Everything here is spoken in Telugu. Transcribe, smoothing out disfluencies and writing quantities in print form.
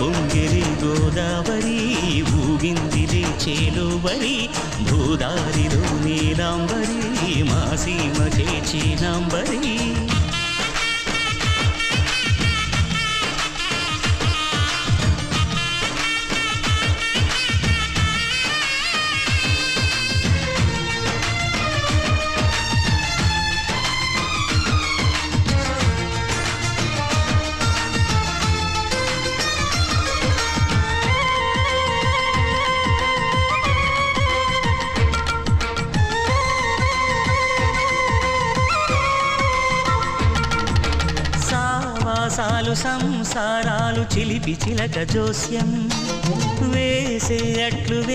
పొంగిరి గోదావరి ఊగిందిలే చేలోబరి భూదారిలో నీలాంబరి మా సీమకే చీనాంబరి సాలు సంసారాలు చిలిపి చిలక జోస్యం వేసే అట్లు